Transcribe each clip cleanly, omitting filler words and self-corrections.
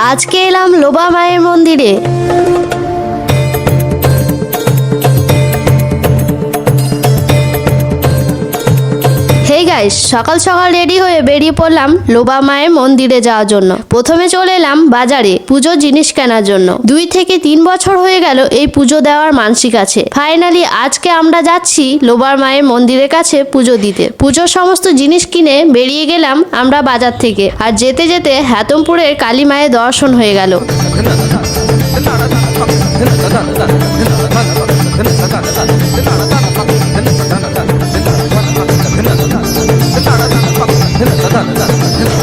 আজকে এলাম লোবা মায়ের মন্দিরে। হেই গাইস, সকাল সকাল রেডি হয়ে বেরিয়ে পড়লাম লোবা মায়ের মন্দিরে যাওয়ার জন্য। প্রথমে চলে এলাম বাজারে পুজো জিনিস কেনার জন্য। 2 থেকে 3 বছর হয়ে গেল এই পুজো দেওয়ার মানসিক আছে। ফাইনালি আজকে আমরা যাচ্ছি লোবার মায়ের মন্দিরের কাছে পুজো দিতে। পুজোর সমস্ত জিনিস কিনে বেরিয়ে গেলাম আমরা বাজার থেকে। আর যেতে যেতে হাতমপুরের কালী মায়ের দর্শন হয়ে গেল।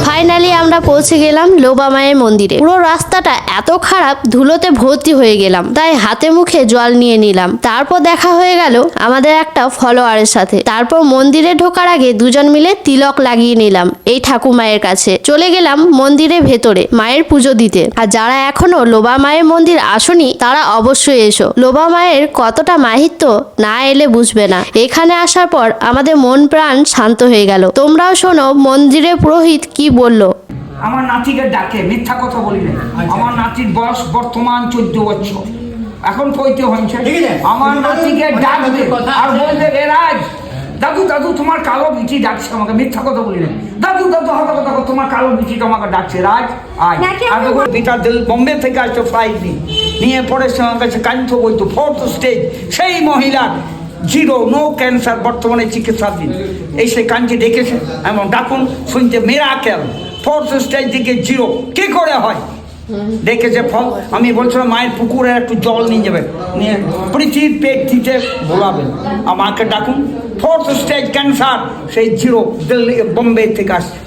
ফাইনালি আমরা পৌঁছে গেলাম লোবা মায়ের মন্দিরে। পুরো রাস্তাটা এত খারাপ, ধুলোতে ভর্তি হয়ে গেলাম, তাই হাতে মুখে জল নিয়ে নিলাম। তারপর দেখা হয়ে গেল আমাদের একটা ফলোয়ারের সাথে। তারপর মন্দিরে ঢোকার আগে দুজন মিলে তিলক লাগিয়ে নিলাম এই ঠাকুমায়ের কাছে। চলে গেলাম মন্দিরের ভেতরে মায়ের পুজো দিতে। আর যারা এখনো লোবা মায়ের মন্দির আসনি তারা অবশ্যই এসো। লোবা মায়ের কতটা মাহিত্য না এলে বুঝবে না। এখানে আসার পর আমাদের মন প্রাণ শান্ত হয়ে গেল। তোমরাও শোনো মন্দিরের পুরোহিত কি বললো। আমার নাতিকে ডাকে, মিথ্যা কথা বলি না। আমার নাতির বয়স বর্তমান 14 বছর, এখন 35 হয়েছে। আমার নাতিকে ডাকবে আর বলবে, এ রাজ, দাদু দাদু তোমার কালো বিচি ডাকছে আমাকে। মিথ্যা কথা বলি না। দাদু দাদু হতে কথা, তোমার কালো বিচি তোমাকে ডাকছে, রাজ আয়। আর পিতা দিল বোম্বে থেকে আসতো ফ্লাইট নিয়ে পরে সে আমার কাছে কান্ত বলতো 4th স্টেজ। সেই মহিলা জিরো, নো ক্যান্সার, বর্তমানে চিকিৎসাধীন। এই সে কাঞ্চি ডেকেছে এমন ডাকুন, শুনছে মিরাকেল 4th স্টেজ দিকে জিরো কি করে হয় দেখেছে ফল। আমি বলছিলাম মায়ের পুকুরে একটু জল নিয়ে যাবে, নিয়ে প্রীতির পেট দিতে বলাবেন, আমাকে ডাকুন 4th স্টেজ ক্যান্সার, সেই জিরো, দিল্লি বোম্বে থেকে আসছে।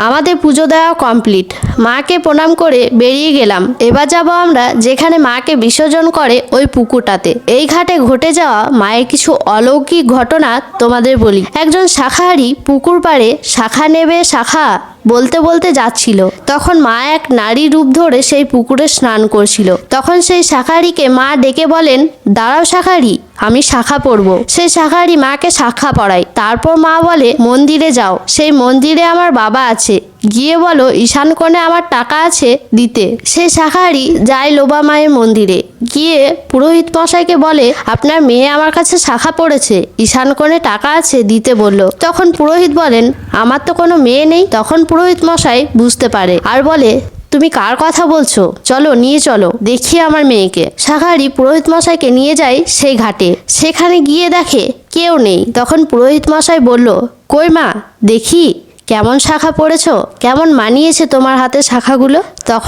আমাদের পুজো দেওয়া কমপ্লিট। মাকে প্রণাম করে বেরিয়ে গেলাম। এবার যাব আমরা যেখানে মাকে বিসর্জন করে ওই পুকুরটাতে। এই ঘাটে ঘটে যাওয়া মায়ের কিছু অলৌকিক ঘটনা তোমাদের বলি। একজন শাখাহারি পুকুর পাড়ে শাখা নেবে শাখা বলতে বলতে যাচ্ছিল। তখন মা এক নারী রূপ ধরে সেই পুকুরে স্নান করছিল। তখন সেই শাখাহারিকে মা ডেকে বলেন, দাঁড়াও শাখাহারি, আমি শাখা পরবো। সেই শাখাহারি মাকে শাখা পরায়। তারপর মা বলে, মন্দিরে যাও, সেই মন্দিরে আমার বাবা আছে, গিয়ে বলো ঈশান কোণে আমার টাকা আছে দিতে। সেই শাখাহারি যায় লোবা মায়ের মন্দিরে, গিয়ে পুরোহিত মশাইকে বলে, আপনার মেয়ে আমার কাছে শাখা পড়েছে, ঈশান কোণে টাকা আছে দিতে বলল। তখন পুরোহিত বলেন, আমার তো কোনো মেয়ে নেই। তখন পুরোহিত মশাই বুঝতে পারে আর বলে, তুমি কার কথা বলছো, চলো নিয়ে চলো, দেখি আমার মেয়েকে। শাখাহারি পুরোহিত মশাইকে নিয়ে যায় সেই ঘাটে। সেখানে গিয়ে দেখে কেউ নেই। তখন পুরোহিত মশাই বলল, কই মা, দেখি কেমন শাখা পড়েছো, কেমন মানিয়েছে তোমার হাতে শাখাগুলো। তখন